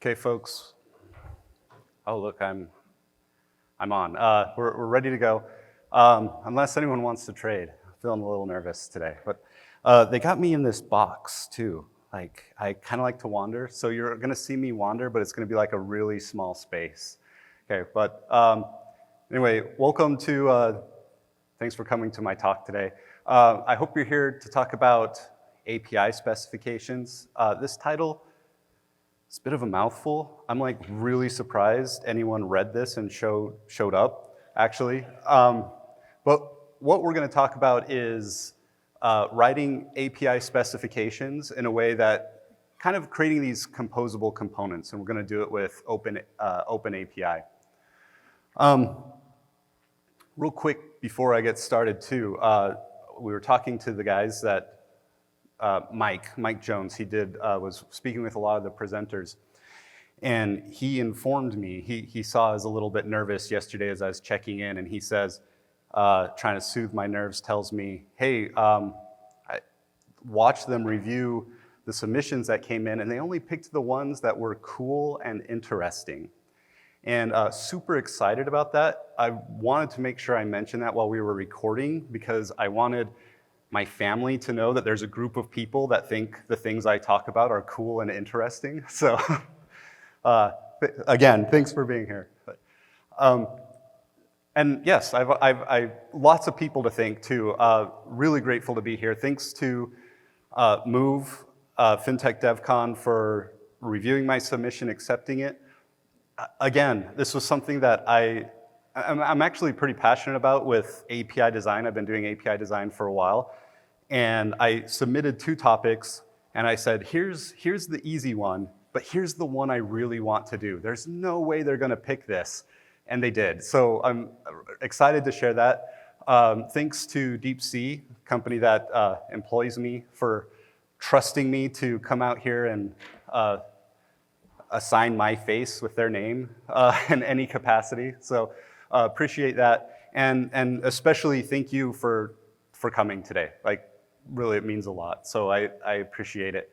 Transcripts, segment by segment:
Okay, folks. Oh, look, I'm on. We're ready to go. Unless anyone wants to trade. I'm feeling a little nervous today, but they got me in this box too. Like, I kind of like to wander, so you're gonna see me wander, but it's gonna be like a really small space. Okay, but anyway, welcome to. Thanks for coming to my talk today. I hope you're here to talk about API specifications. This title. It's a bit of a mouthful. I'm like really surprised anyone read this and showed up, actually. But what we're gonna talk about is writing API specifications in a way that kind of creating these composable components, and we're gonna do it with OpenAPI. Real quick before I get started too, we were talking to the guys that Mike Jones, he was speaking with a lot of the presenters, and he informed me, he saw I was a little bit nervous yesterday as I was checking in, and he says, trying to soothe my nerves, tells me, hey, I watched them review the submissions that came in, and they only picked the ones that were cool and interesting. And super excited about that. I wanted to make sure I mentioned that while we were recording, because I wanted my family to know that there's a group of people that think the things I talk about are cool and interesting. So again, thanks for being here. And yes, I've lots of people to thank too. Really grateful to be here. Thanks to Moov, fintech DevCon for reviewing my submission, accepting it. Again, this was something that I'm actually pretty passionate about with API design. I've been doing API design for a while. And I submitted 2 topics, and I said, here's the easy one, but here's the one I really want to do. There's no way they're gonna pick this. And they did. So I'm excited to share that. Thanks to Deepsee, a company that employs me, for trusting me to come out here and assign my face with their name in any capacity. So appreciate that. And especially thank you for coming today. Like, really, it means a lot. So I appreciate it.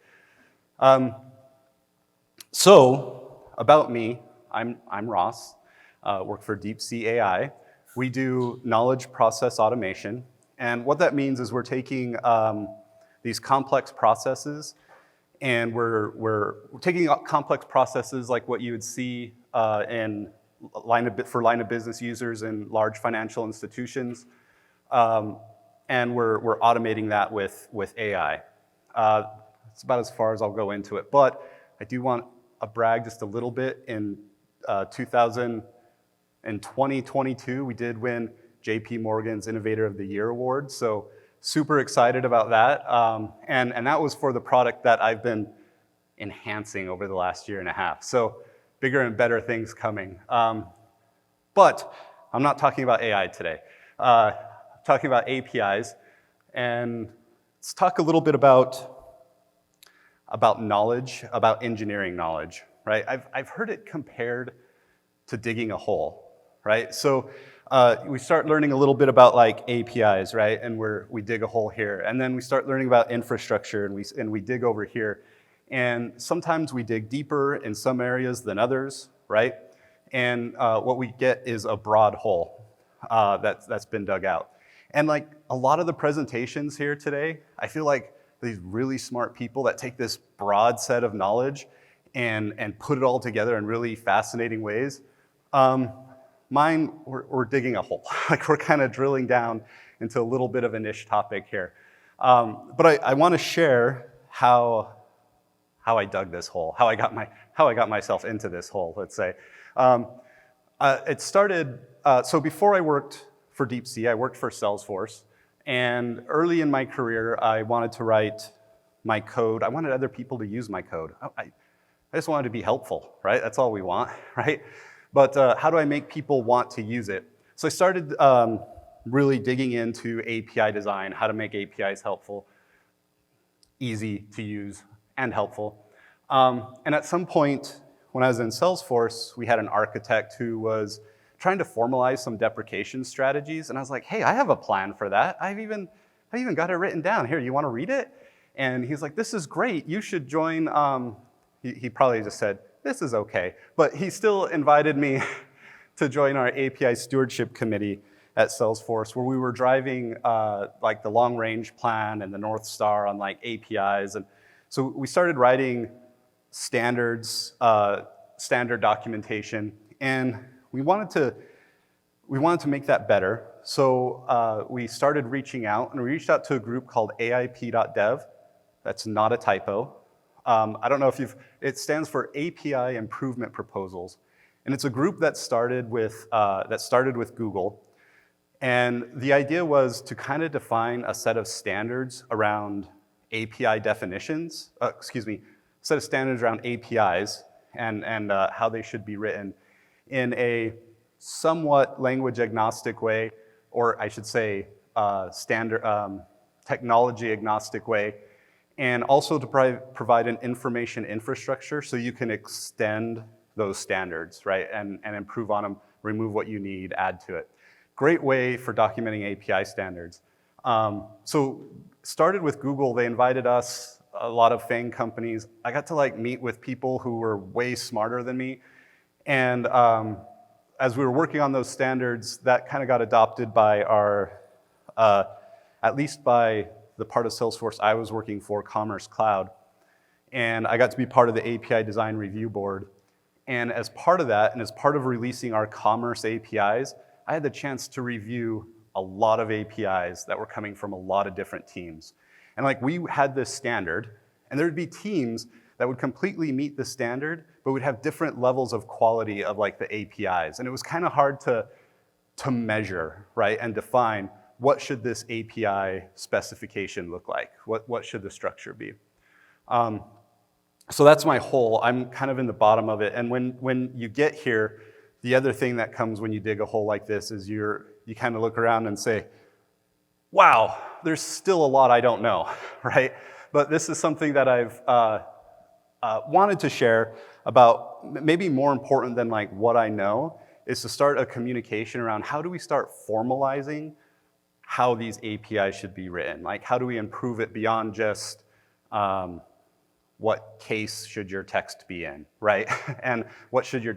So about me, I'm Ross. Work for Deepsee.ai. We do knowledge process automation. And what that means is we're taking these complex processes, and we're taking complex processes like what you would see in line of business users in large financial institutions, and we're automating that with AI. It's about as far as I'll go into it, but I do want to brag just a little bit. In 2022, we did win JP Morgan's Innovator of the Year award, so super excited about that. And that was for the product that I've been enhancing over the last year and a half. So bigger and better things coming. But I'm not talking about AI today. I'm talking about APIs. And let's talk a little bit about knowledge, about engineering knowledge, right? I've heard it compared to digging a hole, right? So we start learning a little bit about like APIs, right? And we dig a hole here. And then we start learning about infrastructure, and we dig over here. And sometimes we dig deeper in some areas than others, right? And what we get is a broad hole that's been dug out. And like a lot of the presentations here today, I feel like these really smart people that take this broad set of knowledge and put it all together in really fascinating ways. Mine, we're digging a hole. Like, we're kind of drilling down into a little bit of a niche topic here. But I want to share how I dug this hole, how I got myself into this hole, let's say. It started, so before I worked for Deepsee, I worked for Salesforce. And early in my career, I wanted to write my code. I wanted other people to use my code. I just wanted to be helpful, right? That's all we want, right? But how do I make people want to use it? So I started really digging into API design, how to make APIs helpful, easy to use, and helpful. And at some point, when I was in Salesforce, we had an architect who was trying to formalize some deprecation strategies. And I was like, hey, I have a plan for that. I've even got it written down. Here, you want to read it? And he's like, this is great. You should join, he probably just said, this is okay. But he still invited me to join our API stewardship committee at Salesforce, where we were driving like the long range plan and the North Star on like APIs. And so we started writing standards, standard documentation, and we wanted to make that better. So we started reaching out, and we reached out to a group called AIP.dev. That's not a typo. I don't know if it stands for API Improvement Proposals. And it's a group that started with Google. And the idea was to kind of define a set of standards around API definitions, set of standards around APIs and how they should be written in a somewhat language agnostic way, or I should say technology agnostic way, and also to provide an information infrastructure so you can extend those standards, right, and improve on them, remove what you need, add to it. Great way for documenting API standards. So started with Google. They invited us, a lot of FANG companies. I got to like meet with people who were way smarter than me. And as we were working on those standards, that kind of got adopted by our, at least by the part of Salesforce I was working for, Commerce Cloud. And I got to be part of the API Design Review Board. And as part of that, and as part of releasing our commerce APIs, I had the chance to review a lot of APIs that were coming from a lot of different teams. And like we had this standard, and there would be teams that would completely meet the standard, but would have different levels of quality of like the APIs. And it was kind of hard to measure, right, and define what should this API specification look like? What should the structure be? So that's my hole. I'm kind of in the bottom of it. And when you get here, the other thing that comes when you dig a hole like this is you kind of look around and say, wow, there's still a lot I don't know, right? But this is something that I've wanted to share about, maybe more important than like what I know, is to start a communication around how do we start formalizing how these APIs should be written? Like how do we improve it beyond just what case should your text be in, right? And what's your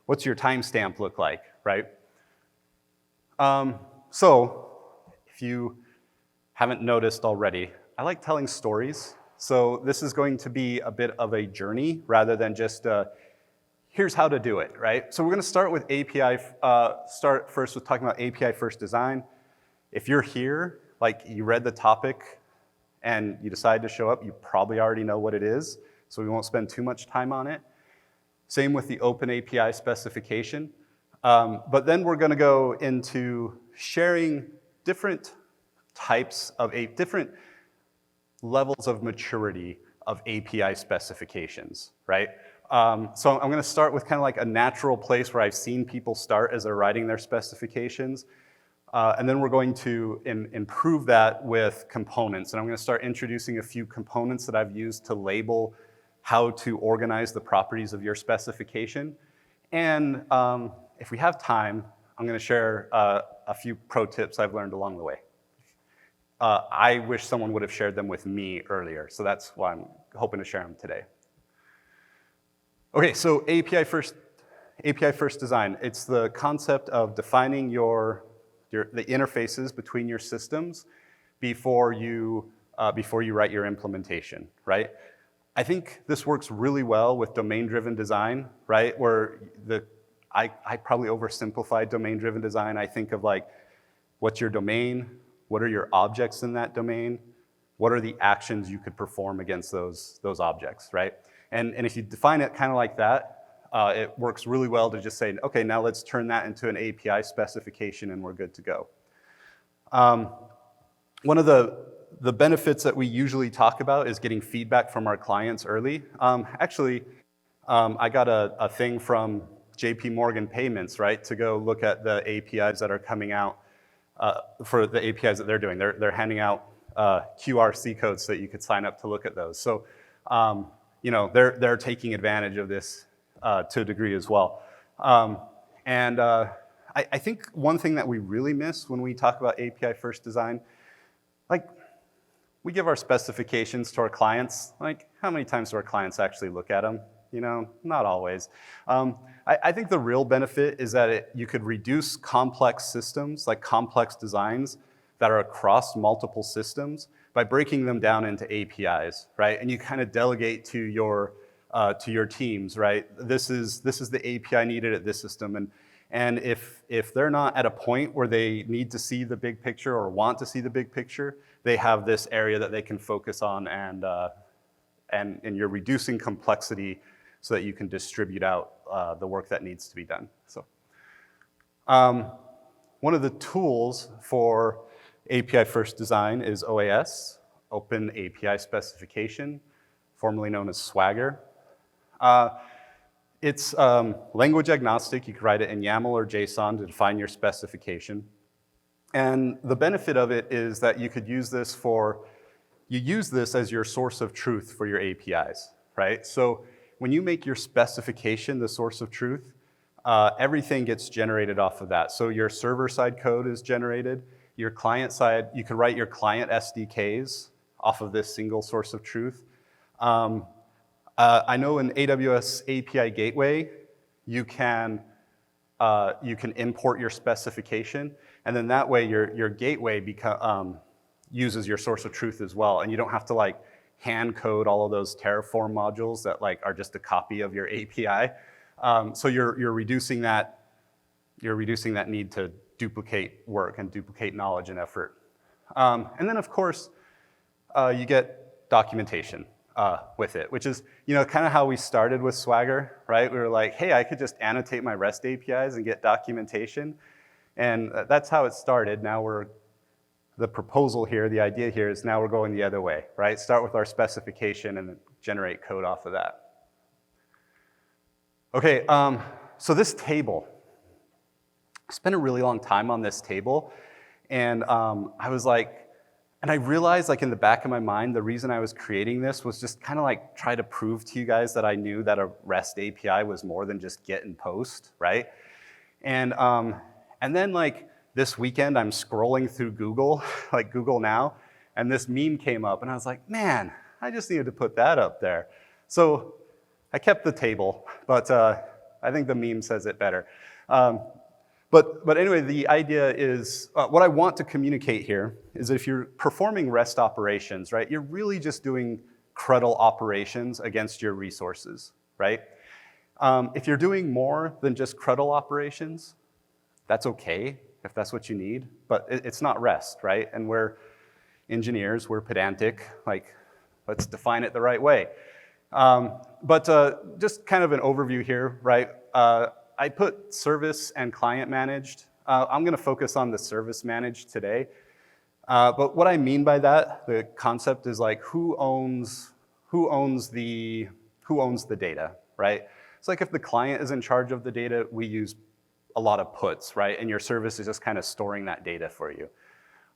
timestamp look like, right? So if you haven't noticed already, I like telling stories. So this is going to be a bit of a journey rather than just here's how to do it, right? So we're going to start with start first with talking about API first design. If you're here, like you read the topic and you decide to show up, you probably already know what it is, so we won't spend too much time on it. Same with the OpenAPI specification. But then we're going to go into sharing different types of different levels of maturity of API specifications, right? So I'm going to start with kind of like a natural place where I've seen people start as they're writing their specifications. And then we're going to improve that with components. And I'm going to start introducing a few components that I've used to label how to organize the properties of your specification. And if we have time, I'm going to share a few pro tips I've learned along the way. I wish someone would have shared them with me earlier, so that's why I'm hoping to share them today. Okay, so API first design. It's the concept of defining the interfaces between your systems before you write your implementation, right? I think this works really well with domain-driven design, right? Where I probably oversimplified domain-driven design. I think of like, what's your domain? What are your objects in that domain? What are the actions you could perform against those objects, right? And if you define it kind of like that, it works really well to just say, okay, now let's turn that into an API specification and we're good to go. One of the benefits that we usually talk about is getting feedback from our clients early. Actually, I got a thing from JP Morgan Payments, right, to go look at the APIs that are coming out for the APIs that they're doing. They're handing out QRC codes so that you could sign up to look at those. So, you know, they're taking advantage of this to a degree as well. I think one thing that we really miss when we talk about API first design, like, we give our specifications to our clients. Like, how many times do our clients actually look at them? Not always. I think the real benefit is that you could reduce complex systems, like complex designs that are across multiple systems by breaking them down into APIs, right? And you kind of delegate to your teams, right? This is the API needed at this system, and if they're not at a point where they need to see the big picture or want to see the big picture, they have this area that they can focus on, and you're reducing complexity so that you can distribute out the work that needs to be done. So, one of the tools for API-first design is OAS, OpenAPI Specification, formerly known as Swagger. It's language agnostic. You can write it in YAML or JSON to define your specification. And the benefit of it is that you could use this you use this as your source of truth for your APIs, right? So when you make your specification the source of truth, everything gets generated off of that. So your server-side code is generated. Your client-side, you can write your client SDKs off of this single source of truth. I know in AWS API Gateway, you can import your specification, and then that way your gateway uses your source of truth as well, and you don't have to hand code all of those Terraform modules that are just a copy of your API. So you're reducing that need to duplicate work and duplicate knowledge and effort. And then of course you get documentation with it, which is kind of how we started with Swagger, right? We were like, hey, I could just annotate my REST APIs and get documentation, and that's how it started. Now the proposal here, the idea here is now we're going the other way, right? Start with our specification and then generate code off of that. Okay, so this table, I spent a really long time on this table, and I realized in the back of my mind, the reason I was creating this was just kind of try to prove to you guys that I knew that a REST API was more than just get and post, right? And then this weekend, I'm scrolling through Google, Google Now, and this meme came up, and I was like, man, I just needed to put that up there. So I kept the table, but I think the meme says it better. But anyway, the idea is, what I want to communicate here is if you're performing REST operations, right, you're really just doing CRUDL operations against your resources, right? If you're doing more than just CRUDL operations, that's okay if that's what you need, but it's not REST, right? And we're engineers, we're pedantic, let's define it the right way. But just kind of an overview here, right? I put service and client managed. I'm gonna focus on the service managed today. But what I mean by that, the concept is who owns the data, right? It's if the client is in charge of the data, we use a lot of puts, right? And your service is just kind of storing that data for you.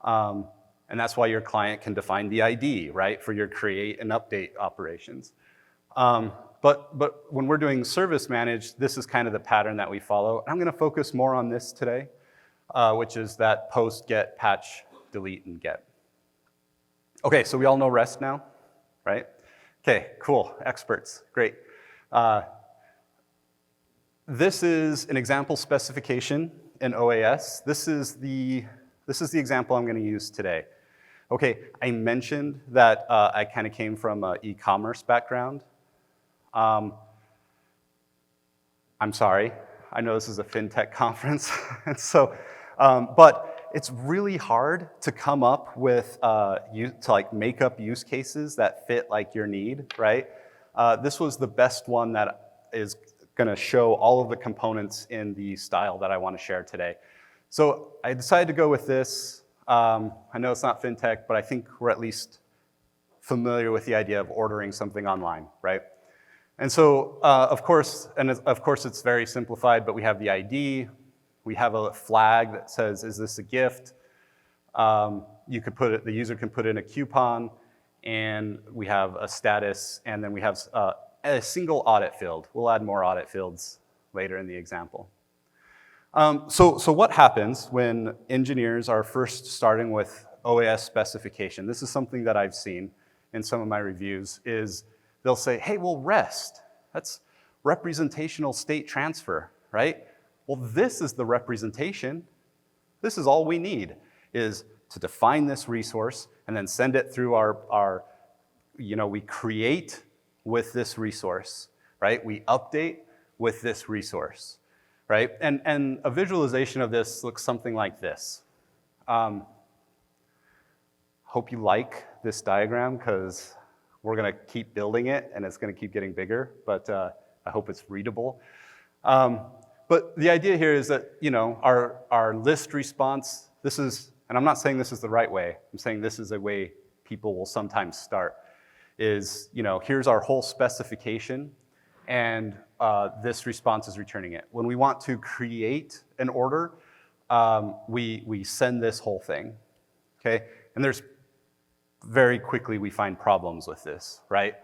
And that's why your client can define the ID, right? For your create and update operations. But when we're doing service managed, this is kind of the pattern that we follow. I'm gonna focus more on this today, which is that post, get, patch, delete, and get. Okay, so we all know REST now, right? Okay, cool, experts, great. This is an example specification in OAS. This is the example I'm gonna use today. Okay, I mentioned that I kind of came from an e-commerce background. I'm sorry, I know this is a fintech conference, and so, but it's really hard to come up with, make up use cases that fit your need, right? This was the best one that is gonna show all of the components in the style that I wanna share today. So I decided to go with this. I know it's not fintech, but I think we're at least familiar with the idea of ordering something online, right? And so, of course, it's very simplified, but we have the ID, we have a flag that says, is this a gift? The user can put in a coupon, and we have a status, and then we have a single audit field. We'll add more audit fields later in the example. So what happens when engineers are first starting with OAS specification? This is something that I've seen in some of my reviews, is they'll say, hey, well, REST, representational state transfer, right? Well, this is the representation. This is all we need, is to define this resource and then send it through we create with this resource, right? We update with this resource, right? And a visualization of this looks something like this. Hope you like this diagram, because we're gonna keep building it and it's gonna keep getting bigger, but I hope it's readable. But the idea here is that, our list response, and I'm not saying this is the right way, I'm saying this is a way people will sometimes start, is, here's our whole specification, and this response is returning it. When we want to create an order, we send this whole thing, okay? And very quickly we find problems with this, right?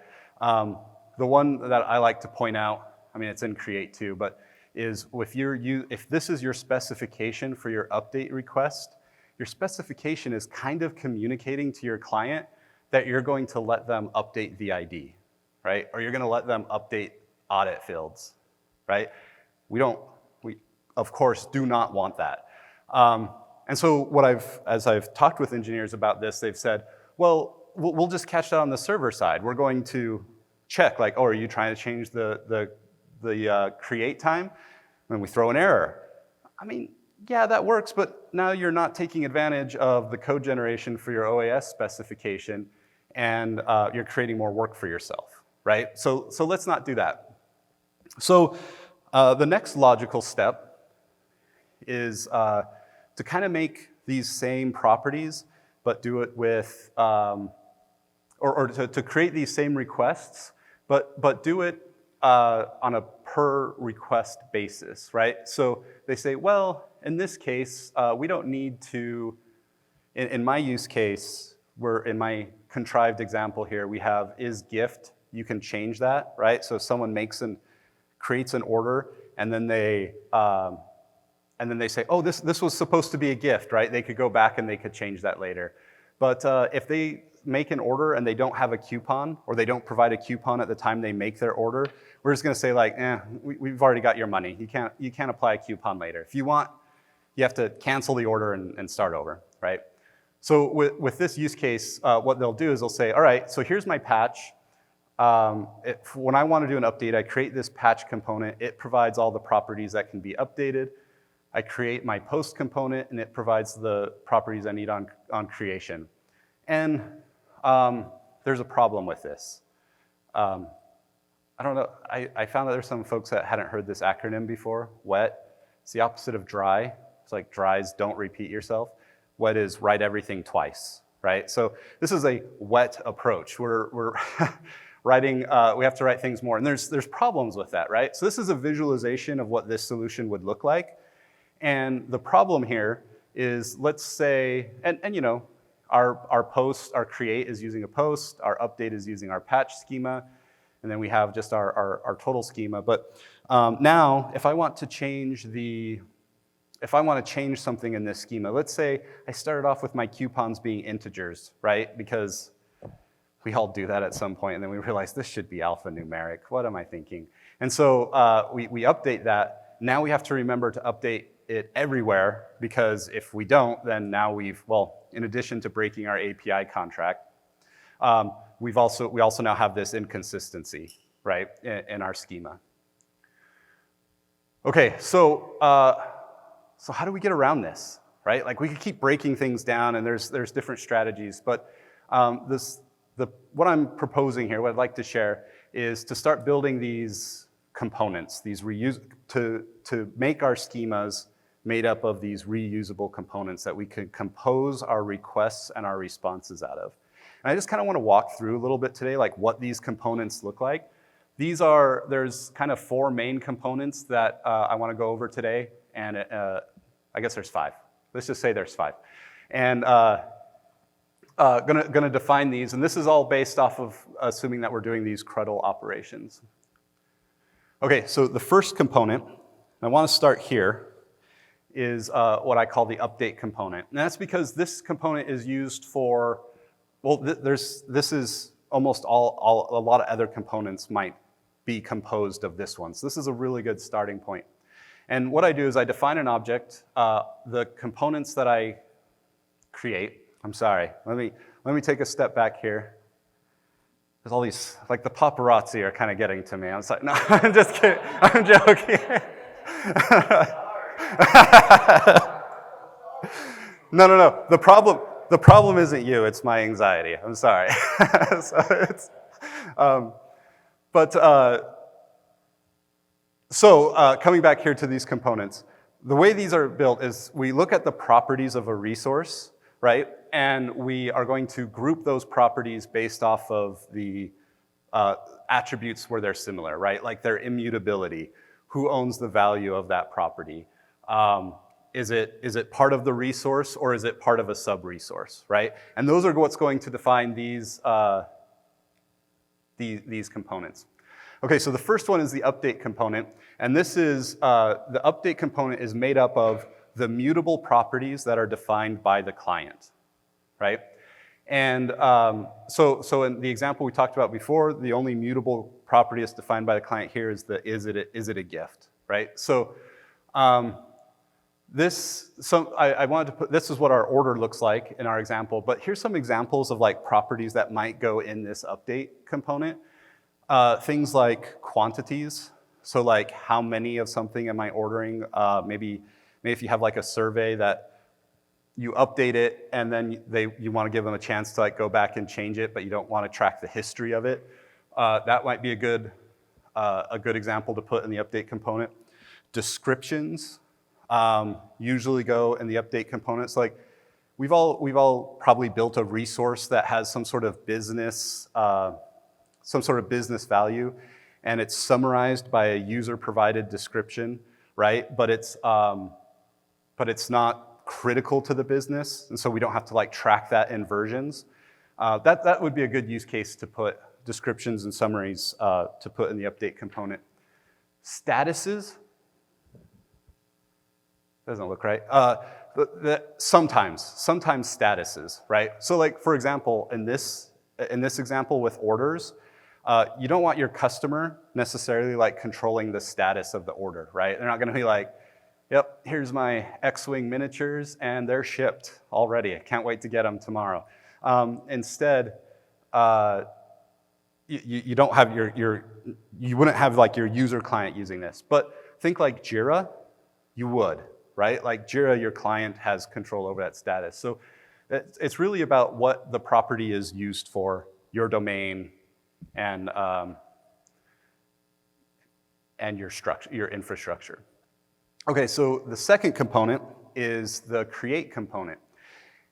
The one that I like to point out, it's in create too, but is if this is your specification for your update request, your specification is kind of communicating to your client that you're going to let them update the ID, right? Or you're gonna let them update audit fields, right? We of course do not want that. And so as I've talked with engineers about this, they've said, well, we'll just catch that on the server side. We're going to check, like, oh, are you trying to change the create time? And we throw an error. Yeah, that works, but now you're not taking advantage of the code generation for your OAS specification, and you're creating more work for yourself, right? So let's not do that. So the next logical step is to kind of make these same properties, but do it with, or to create these same requests, but do it on a per request basis, right? So they say, well, in this case, we don't need to, in my use case, in my contrived example here, we have is gift. You can change that, right? So if someone creates an order, and then they say, oh, this was supposed to be a gift, right? They could go back and they could change that later. But if they make an order and they don't have a coupon, or they don't provide a coupon at the time they make their order, we're just gonna say, like, we've already got your money. You can't apply a coupon later. If you want, you have to cancel the order and start over, right? So with this use case, what they'll do is they'll say, all right, so here's my patch. When I want to do an update, I create this patch component. It provides all the properties that can be updated. I create my post component, and it provides the properties I need on creation. And there's a problem with this. I don't know, I found that there's some folks that hadn't heard this acronym before, WET. It's the opposite of dry. It's like dry's don't repeat yourself. WET is write everything twice, right? So this is a WET approach. We're writing, we have to write things more, and there's problems with that, right? So this is a visualization of what this solution would look like. And the problem here is, let's say, and our post, our create is using a post, our update is using our patch schema, and then we have just our total schema. But now, if I want to change something in this schema, let's say I started off with my coupons being integers, right? Because we all do that at some point, and then we realize this should be alphanumeric. What am I thinking? And so we update that. Now we have to remember to update it everywhere, because if we don't, then now in addition to breaking our API contract, we also now have this inconsistency, right, in our schema. Okay, so how do we get around this, right? Like, we could keep breaking things down, and there's different strategies, but what I'm proposing here, what I'd like to share, is to start building these components, to make our schemas made up of these reusable components that we can compose our requests and our responses out of. And I just kind of want to walk through a little bit today, like what these components look like. There's kind of 4 main components that I want to go over today, and I guess there's 5. Let's just say there's 5. And gonna define these, and this is all based off of assuming that we're doing these CRUDL operations. Okay, so the first component, and I want to start here, is what I call the update component. And that's because this component is used for, well, this is almost a lot of other components might be composed of this one. So this is a really good starting point. And what I do is I define an object, the components that I create. I'm sorry, let me take a step back here. There's all these, like the paparazzi are kind of getting to me. I'm like, no, I'm just kidding, I'm joking. No, the problem isn't you, it's my anxiety, I'm sorry. Coming back here to these components, the way these are built is we look at the properties of a resource, right? And we are going to group those properties based off of the attributes where they're similar, right? Like their immutability, who owns the value of that property? Is it part of the resource or is it part of a sub-resource, right? And those are what's going to define these components. Okay, so the first one is the update component, and this is, the update component is made up of the mutable properties that are defined by the client, right? And so in the example we talked about before, the only mutable property that's defined by the client here is is it a gift, right? So this is what our order looks like in our example, but here's some examples of like properties that might go in this update component. Things like quantities, so like how many of something am I ordering? Maybe if you have like a survey that you update it and then you want to give them a chance to like go back and change it, but you don't want to track the history of it. That might be a good example to put in the update component. Descriptions usually go in the update components. Like we've all probably built a resource that has some sort of business value, and it's summarized by a user-provided description, right? But it's not critical to the business, and so we don't have to like track that in versions. That would be a good use case to put descriptions and summaries to put in the update component. Statuses doesn't look right. Sometimes statuses, right? So like for example, in this example with orders, you don't want your customer necessarily like controlling the status of the order, right? They're not going to be like, yep, here's my X-Wing miniatures and they're shipped already. I can't wait to get them tomorrow. Instead, you don't have you wouldn't have like your user client using this. But think like Jira, you would, right? Like Jira, your client has control over that status. So it's really about what the property is used for, your domain, and your infrastructure. Okay, so the second component is the create component.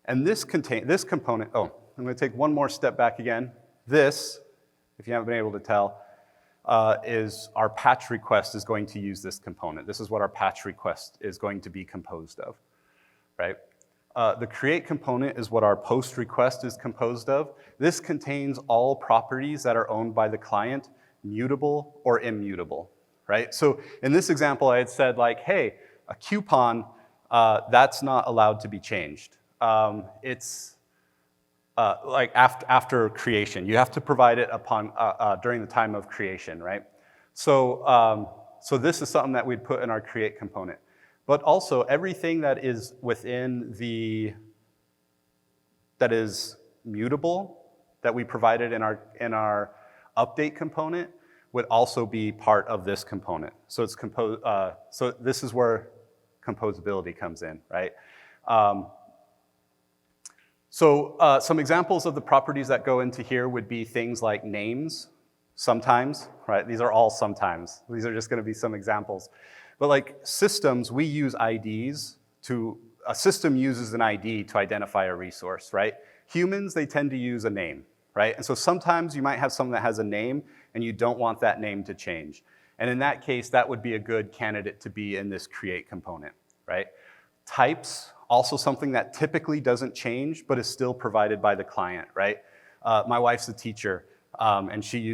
And this component, I'm gonna take one more step back again. This, if you haven't been able to tell, is our patch request is going to use this component. This is what our patch request is going to be composed of, right? The create component is what our post request is composed of. This contains all properties that are owned by the client, mutable or immutable, right? So in this example, I had said like, hey, a coupon, that's not allowed to be changed. It's like after creation. You have to provide it during the time of creation, right? So this is something that we'd put in our create component. But also everything that is within that is mutable that we provided in our update component would also be part of this component. So it's so this is where composability comes in, right? Some examples of the properties that go into here would be things like names, sometimes, right? These are all sometimes. These are just gonna be some examples. But like systems, we use IDs a system uses an ID to identify a resource, right? Humans, they tend to use a name, right? And so sometimes you might have something that has a name and you don't want that name to change. And in that case, that would be a good candidate to be in this create component, right? Types, also something that typically doesn't change, but is still provided by the client, right? My wife's a teacher, and she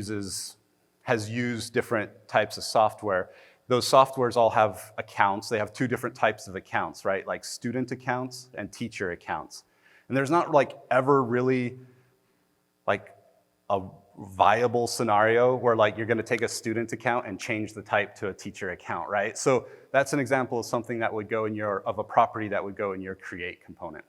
has used different types of software. Those softwares all have accounts. They have two different types of accounts, right? Like student accounts and teacher accounts. And there's not like ever really like viable scenario where like you're gonna take a student account and change the type to a teacher account, right? So that's an example of something that would go in of a property that would go in your create component.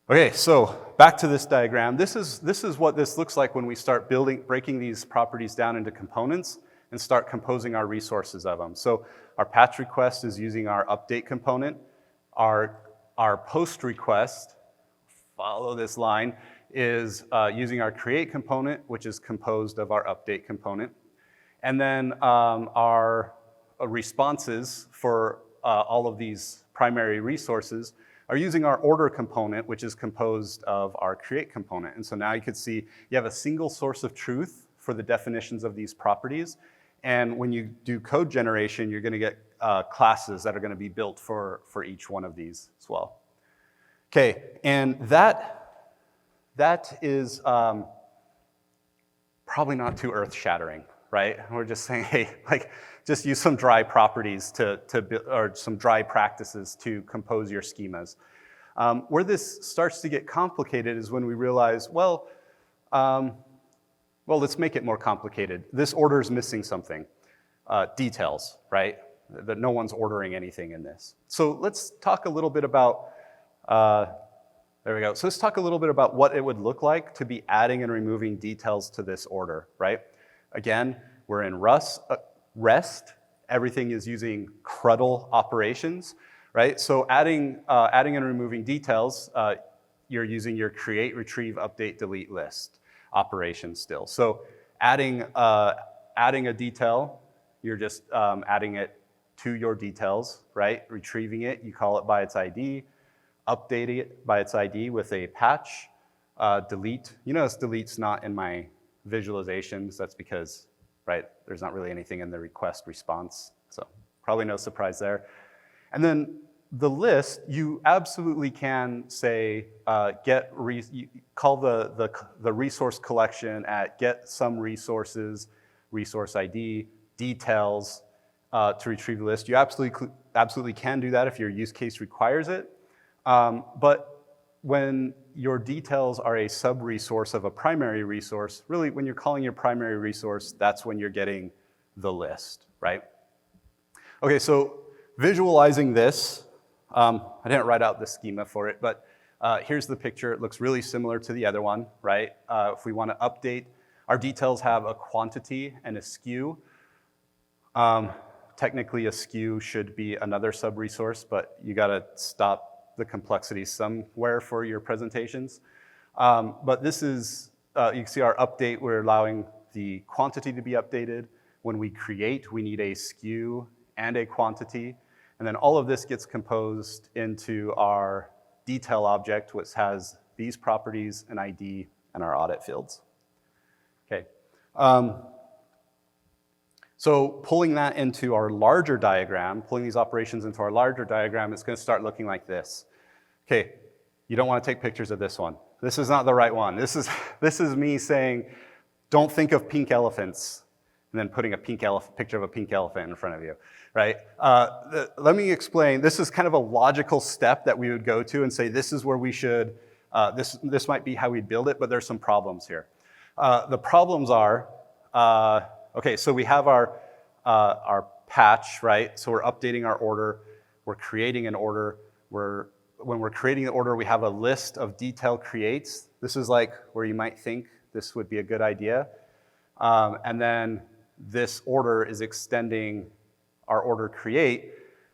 Okay, so back to this diagram. This is what this looks like when we start breaking these properties down into components and start composing our resources of them. So our patch request is using our update component. Our post request, follow this line, is using our create component, which is composed of our update component. And then our responses for all of these primary resources are using our order component, which is composed of our create component. And so now you can see you have a single source of truth for the definitions of these properties. And when you do code generation, you're gonna get classes that are gonna be built for each one of these as well. Okay, and that is probably not too earth-shattering, right? We're just saying, hey, like, just use some dry properties or some dry practices to compose your schemas. Where this starts to get complicated is when we realize, well, let's make it more complicated. This order is missing something, details, right? That no one's ordering anything in this. So let's talk a little bit about, there we go. So let's talk a little bit about what it would look like to be adding and removing details to this order, right? Again, we're in REST. Everything is using CRUDL operations, right? So adding and removing details, you're using your create, retrieve, update, delete list operation still. So adding a detail, you're just adding it to your details, right? Retrieving it, you call it by its ID, updating it by its ID with a patch, delete. You notice delete's not in my visualizations. That's because, right, there's not really anything in the request response. So probably no surprise there. And then the list, you absolutely can say, call the resource collection at get some resources, resource ID, details to retrieve the list. You absolutely can do that if your use case requires it. But when your details are a sub-resource of a primary resource, really when you're calling your primary resource, that's when you're getting the list, right? Okay, so visualizing this, I didn't write out the schema for it, but here's the picture. It looks really similar to the other one, right? If we want to update, our details have a quantity and a SKU. Technically, a SKU should be another sub-resource, but you gotta stop the complexity somewhere for your presentations. But this is, you can see our update, we're allowing the quantity to be updated. When we create, we need a SKU and a quantity. And then all of this gets composed into our detail object, which has these properties, an ID, and our audit fields. Okay. So pulling that into our larger diagram, pulling these operations into our larger diagram, it's gonna start looking like this. Okay, you don't wanna take pictures of this one. This is not the right one. This is me saying, don't think of pink elephants, and then putting a picture of a pink elephant in front of you, right? Let me explain. This is kind of a logical step that we would go to and say, this is where we should, this might be how we build it, but there's some problems here. The problems are, okay, so we have our patch, right? So we're updating our order, we're creating an order, when we're creating the order, we have a list of detail creates. This is like where you might think this would be a good idea. And then this order is extending our order create.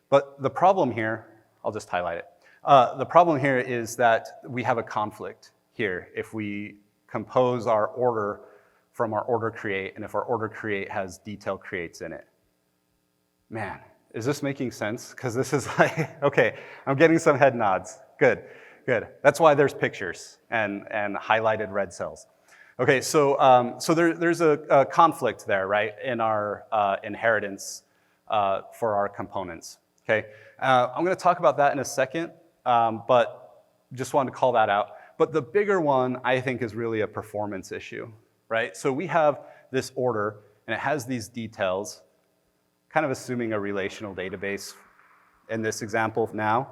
But the problem here, I'll just highlight it. The problem here is that we have a conflict here if we compose our order from our order create, and if our order create has detail creates in it. Man, is this making sense? Because this is like, okay, I'm getting some head nods. Good, good. That's why there's pictures and highlighted red cells. Okay, so there's a conflict there, right, in our inheritance for our components. Okay, I'm going to talk about that in a second, but just wanted to call that out. But the bigger one, I think, is really a performance issue, right? So we have this order, and it has these details, kind of assuming a relational database in this example now.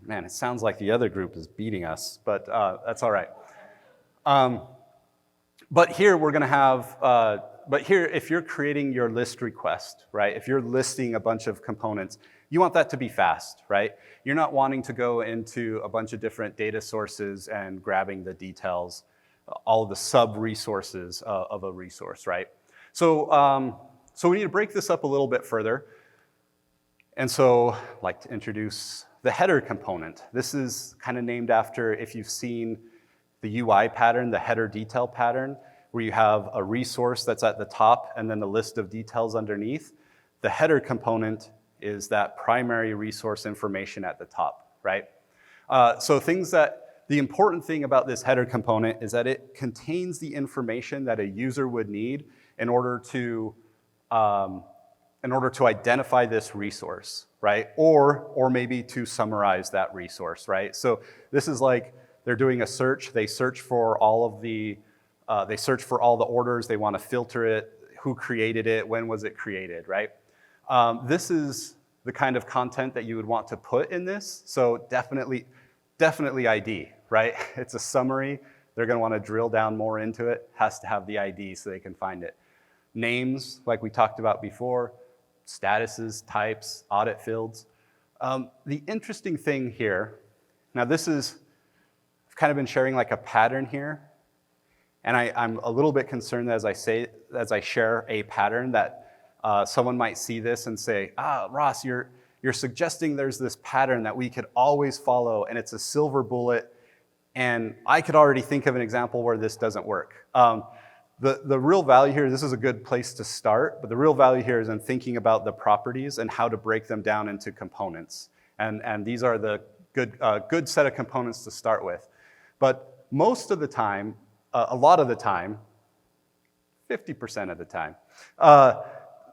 Man, it sounds like the other group is beating us, but that's all right. But here we're gonna have, but here if you're creating your list request, right? If you're listing a bunch of components, you want that to be fast, right? You're not wanting to go into a bunch of different data sources and grabbing the details, all of the sub-resources of a resource, right? So, so we need to break this up a little bit further. And so I'd like to introduce the header component. This is kind of named after, if you've seen the UI pattern, the header detail pattern, where you have a resource that's at the top and then the list of details underneath. The header component is that primary resource information at the top, right? So the important thing about this header component is that it contains the information that a user would need in order to identify this resource, right? Or maybe to summarize that resource, right? So this is like they're doing a search. They search for all of the orders. They want to filter it, who created it, when was it created, right? This is the kind of content that you would want to put in this. So definitely ID, right? It's a summary. They're going to want to drill down more into it. Has to have the ID so they can find it. Names, like we talked about before, statuses, types, audit fields. The interesting thing here, now this is, I've kind of been sharing like a pattern here, and I'm a little bit concerned that as I share a pattern that someone might see this and say, Ross, you're suggesting there's this pattern that we could always follow, and it's a silver bullet, and I could already think of an example where this doesn't work. The real value here, this is a good place to start, but the real value here is in thinking about the properties and how to break them down into components. And these are the good set of components to start with. But most of the time, a lot of the time, 50% of the time,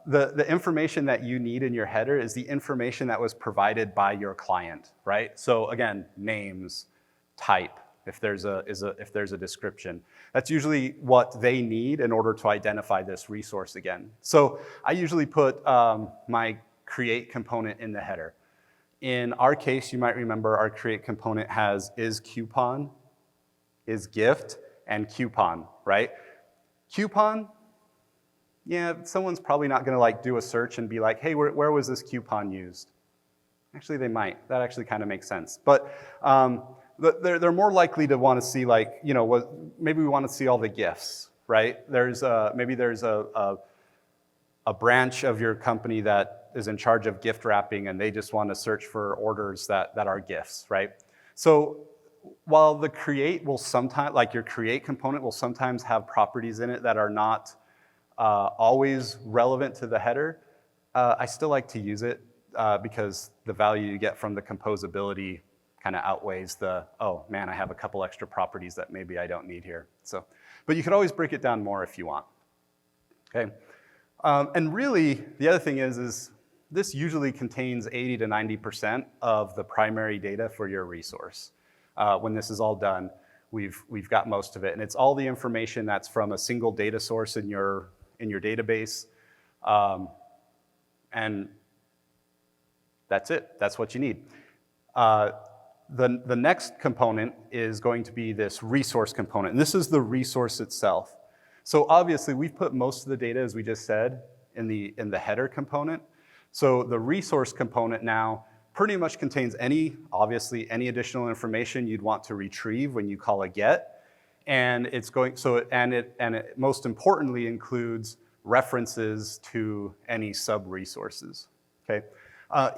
the information that you need in your header is the information that was provided by your client, right? So again, names, type, if there's a description. That's usually what they need in order to identify this resource again. So I usually put my create component in the header. In our case, you might remember our create component has is coupon, is gift, and coupon, right? Coupon, yeah, someone's probably not gonna like do a search and be like, hey, where was this coupon used? Actually, they might. That actually kind of makes sense. But they're more likely to want to see like, you know, maybe we want to see all the gifts, right? Maybe there's a branch of your company that is in charge of gift wrapping and they just want to search for orders that are gifts, right? So while the create will sometimes, like your create component will sometimes have properties in it that are not always relevant to the header, I still like to use it because the value you get from the composability kind of outweighs the, oh man, I have a couple extra properties that maybe I don't need here. So, but you could always break it down more if you want, okay? And really, the other thing is this usually contains 80 to 90% of the primary data for your resource. When this is all done, we've got most of it, and it's all the information that's from a single data source in your database, and that's it. That's what you need. The next component is going to be this resource component, and this is the resource itself. So obviously, we've put most of the data, as we just said, in the header component. So the resource component now pretty much contains obviously any additional information you'd want to retrieve when you call a get, and it most importantly includes references to any sub-resources. Okay,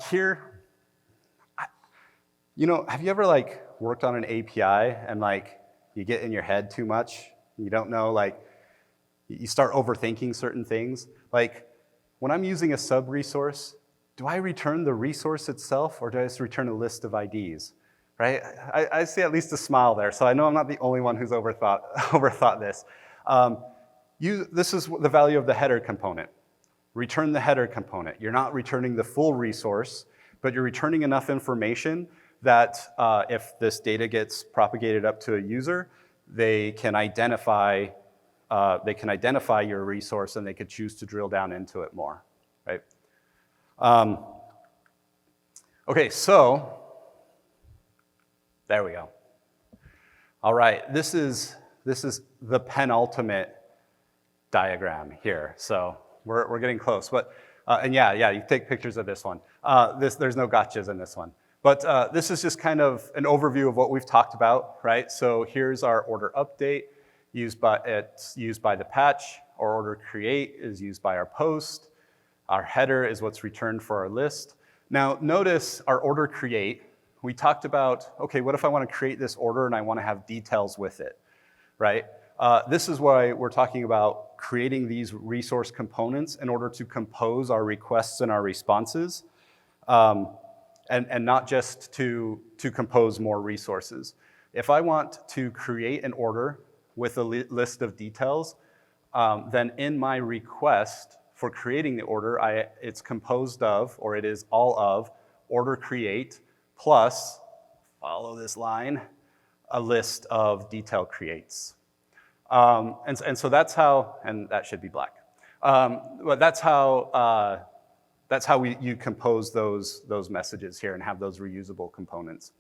here. You know, have you ever like worked on an API and like you get in your head too much? You don't know, like you start overthinking certain things. Like when I'm using a sub-resource, do I return the resource itself or do I just return a list of IDs, right? I see at least a smile there, so I know I'm not the only one who's overthought this. This is the value of the header component. Return the header component. You're not returning the full resource, but you're returning enough information that if this data gets propagated up to a user, they can identify your resource and they could choose to drill down into it more, right? Okay, so there we go. All right, this is This is the penultimate diagram here. So we're getting close. But, and yeah, you take pictures of this one. There's no gotchas in this one. But this is just kind of an overview of what we've talked about, right? So here's our order update. It's used by the patch. Our order create is used by our post. Our header is what's returned for our list. Now notice our order create. We talked about, okay, what if I want to create this order and I want to have details with it, right? This is why we're talking about creating these resource components in order to compose our requests and our responses, and not just to compose more resources. If I want to create an order with a list of details, then in my request for creating the order, it's composed of, or it is all of, order create plus, follow this line, a list of detail creates. And so that's how, and that should be black. But that's how you compose those messages here and have those reusable components.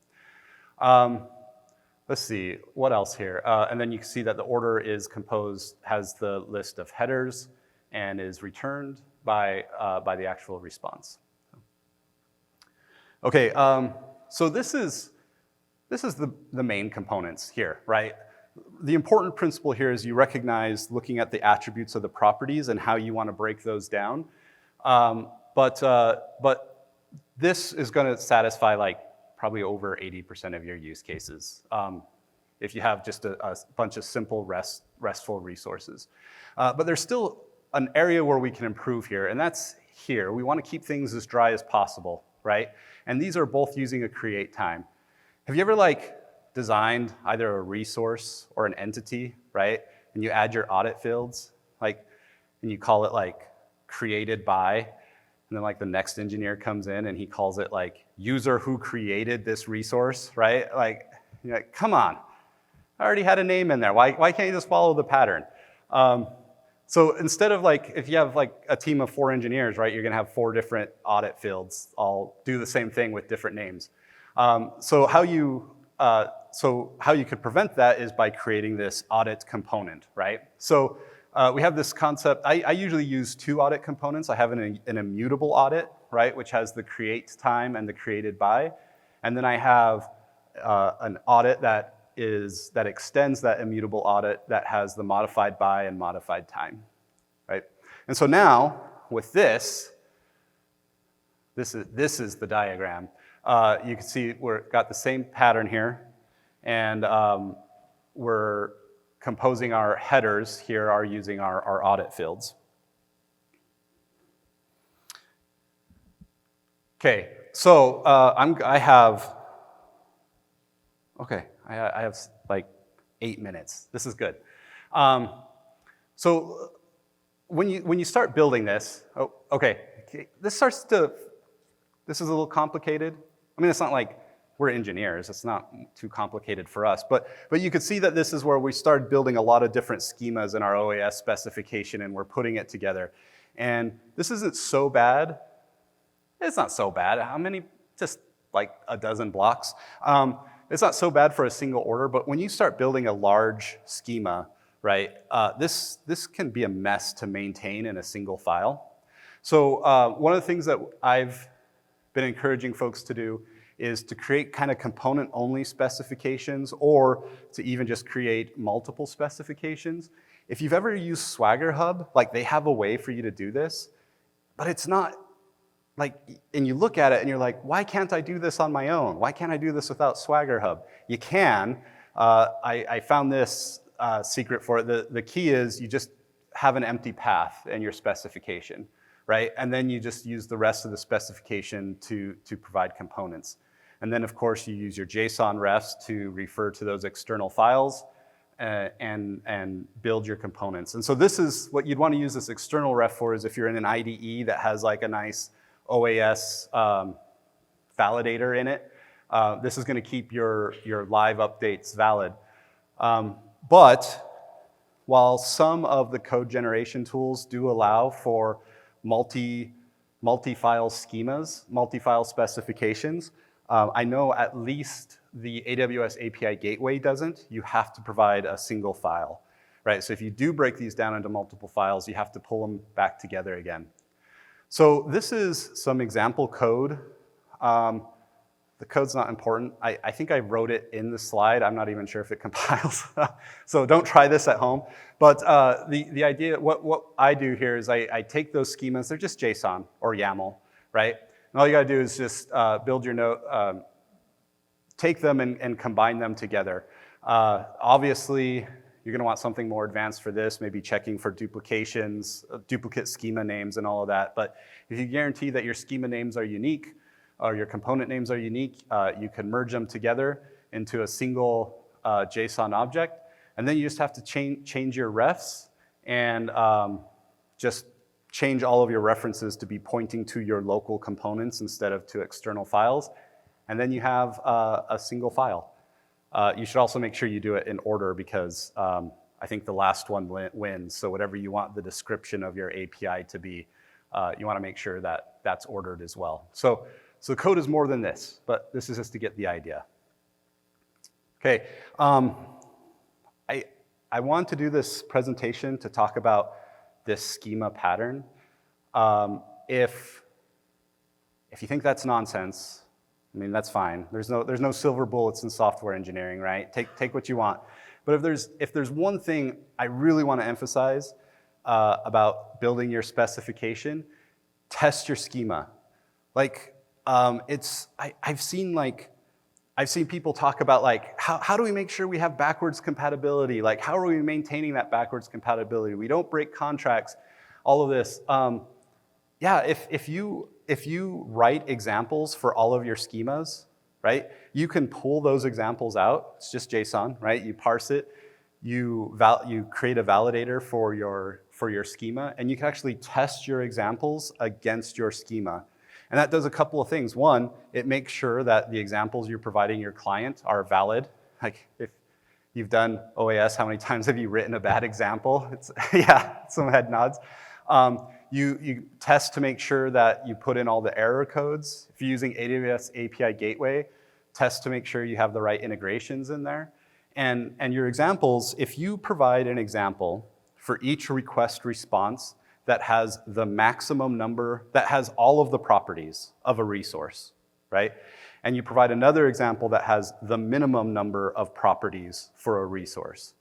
Let's see, what else here? And then you can see that the order is composed, has the list of headers, and is returned by the actual response. Okay, so this is the main components here, right? The important principle here is you recognize looking at the attributes of the properties and how you want to break those down. But this is going to satisfy like probably over 80% of your use cases if you have just a bunch of simple RESTful resources. But there's still an area where we can improve here, and that's here. We want to keep things as dry as possible, right? And these are both using a create time. Have you ever like designed either a resource or an entity, right? And you add your audit fields, like, and you call it like created by, and then like the next engineer comes in and he calls it like user who created this resource, right? Like, you're like, come on, I already had a name in there. Why can't you just follow the pattern? So instead of like, if you have like a team of 4 engineers, right, you're gonna have 4 different audit fields all do the same thing with different names. So how you could prevent that is by creating this audit component, right? So we have this concept, I usually use 2 audit components. I have an immutable audit, right, which has the create time and the created by. And then I have an audit that extends that immutable audit that has the modified by and modified time, right? And so now, with this is the diagram. You can see we've got the same pattern here, and we're composing our headers here are using our audit fields. Okay, so I have like 8 minutes. This is good. So when you start building this, this is a little complicated. I mean, it's not like we're engineers. It's not too complicated for us. But you could see that this is where we started building a lot of different schemas in our OAS specification, and we're putting it together. And this isn't so bad. It's not so bad. How many? Just like a dozen blocks. It's not so bad for a single order, but when you start building a large schema, right, this can be a mess to maintain in a single file. So one of the things that I've been encouraging folks to do is to create kind of component-only specifications, or to even just create multiple specifications. If you've ever used Swagger Hub, like they have a way for you to do this, but it's not like, and you look at it and you're like, why can't I do this on my own? Why can't I do this without Swagger Hub? You can. I found this secret for it. The key is you just have an empty path in your specification, right? And then you just use the rest of the specification to provide components. And then, of course, you use your JSON refs to refer to those external files and build your components. And so this is what you'd want to use this external ref for, is if you're in an IDE that has like a nice OAS validator in it. This is going to keep your live updates valid. But while some of the code generation tools do allow for multi-file schemas, multi-file specifications, I know at least the AWS API Gateway doesn't. You have to provide a single file, right? So if you do break these down into multiple files, you have to pull them back together again. So this is some example code. The code's not important. I think I wrote it in the slide. I'm not even sure if it compiles. So don't try this at home. But the idea, what I do here is I take those schemas. They're just JSON or YAML, right? And all you gotta do is just build your node, take them and combine them together. Obviously, you're gonna want something more advanced for this, maybe checking for duplications, duplicate schema names and all of that. But if you guarantee that your schema names are unique, or your component names are unique, you can merge them together into a single JSON object. And then you just have to change your refs and just change all of your references to be pointing to your local components instead of to external files. And then you have a single file. You should also make sure you do it in order because I think the last one wins. So whatever you want the description of your API to be, you want to make sure that that's ordered as well. So code is more than this, but this is just to get the idea. Okay, I want to do this presentation to talk about this schema pattern. If you think that's nonsense, I mean, that's fine. There's no silver bullets in software engineering, right? Take what you want. But if there's one thing I really want to emphasize about building your specification, test your schema. Like, I've seen people talk about like, how do we make sure we have backwards compatibility? Like, how are we maintaining that backwards compatibility? We don't break contracts, all of this. Yeah, if you write examples for all of your schemas, right? You can pull those examples out. It's just JSON, right? You parse it, you create a validator for your schema, and you can actually test your examples against your schema. And that does a couple of things. One, it makes sure that the examples you're providing your client are valid. Like if you've done OAS, how many times have you written a bad example? Yeah, some head nods. You test to make sure that you put in all the error codes. If you're using AWS API Gateway, test to make sure you have the right integrations in there. And your examples, if you provide an example for each request response that has the maximum number, that has all of the properties of a resource, right? And you provide another example that has the minimum number of properties for a resource.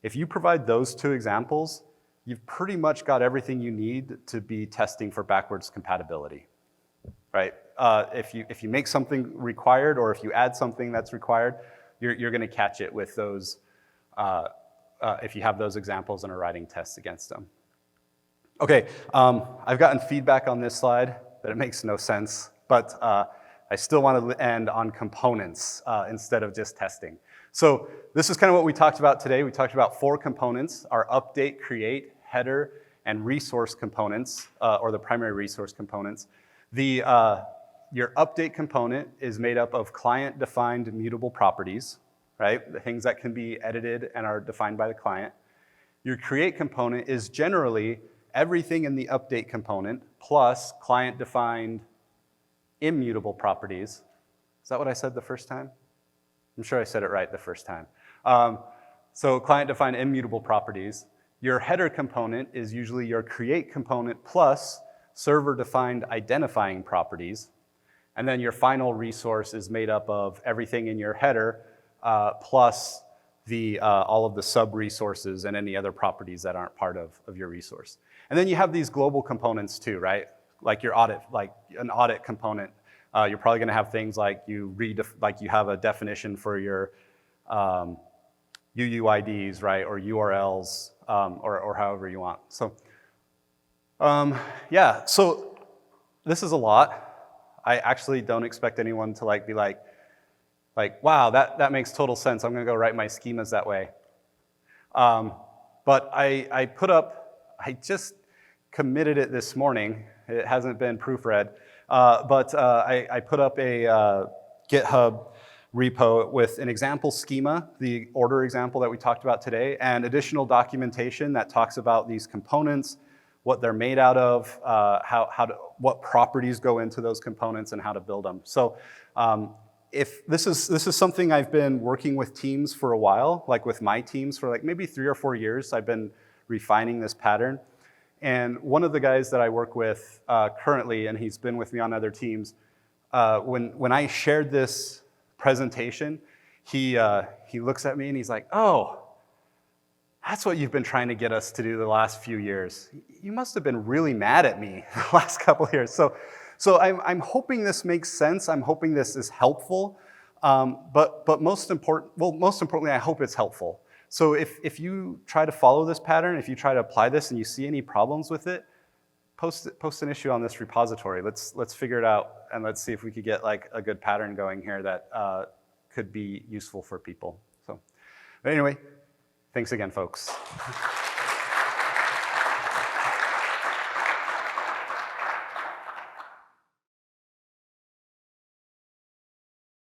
If you provide those two examples, you've pretty much got everything you need to be testing for backwards compatibility, right? If you make something required or if you add something that's required, you're gonna catch it with those, if you have those examples and are writing tests against them. Okay, I've gotten feedback on this slide that it makes no sense, but I still want to end on components instead of just testing. So this is kind of what we talked about today. We talked about 4 components: our update, create, header, and resource components, or the primary resource components. Your update component is made up of client-defined mutable properties, right? The things that can be edited and are defined by the client. Your create component is generally everything in the update component plus client-defined immutable properties. Is that what I said the first time? I'm sure I said it right the first time. So client-defined immutable properties. Your header component is usually your create component plus server-defined identifying properties. And then your final resource is made up of everything in your header plus all of the sub-resources and any other properties that aren't part of your resource. And then you have these global components too, right? Like your audit, like an audit component. You're probably gonna have things like you have a definition for your UUIDs, right? Or URLs, or however you want. So, yeah, so this is a lot. I actually don't expect anyone to be like, wow, that makes total sense. I'm gonna go write my schemas that way. But I just committed it this morning. It hasn't been proofread, but I put up a GitHub repo with an example schema, the order example that we talked about today, and additional documentation that talks about these components, what they're made out of, what properties go into those components, and how to build them. So if this is something I've been working with teams for a while, like with my teams for like maybe 3 or 4 years, I've been refining this pattern. And one of the guys that I work with currently, and he's been with me on other teams, when I shared this presentation, he looks at me and he's like, "Oh, that's what you've been trying to get us to do the last few years. You must have been really mad at me the last couple of years." So I'm hoping this makes sense. I'm hoping this is helpful. But most importantly, I hope it's helpful. So if you try to follow this pattern, if you try to apply this and you see any problems with it, post an issue on this repository. Let's figure it out, and let's see if we could get like a good pattern going here that could be useful for people. So, but anyway, thanks again, folks.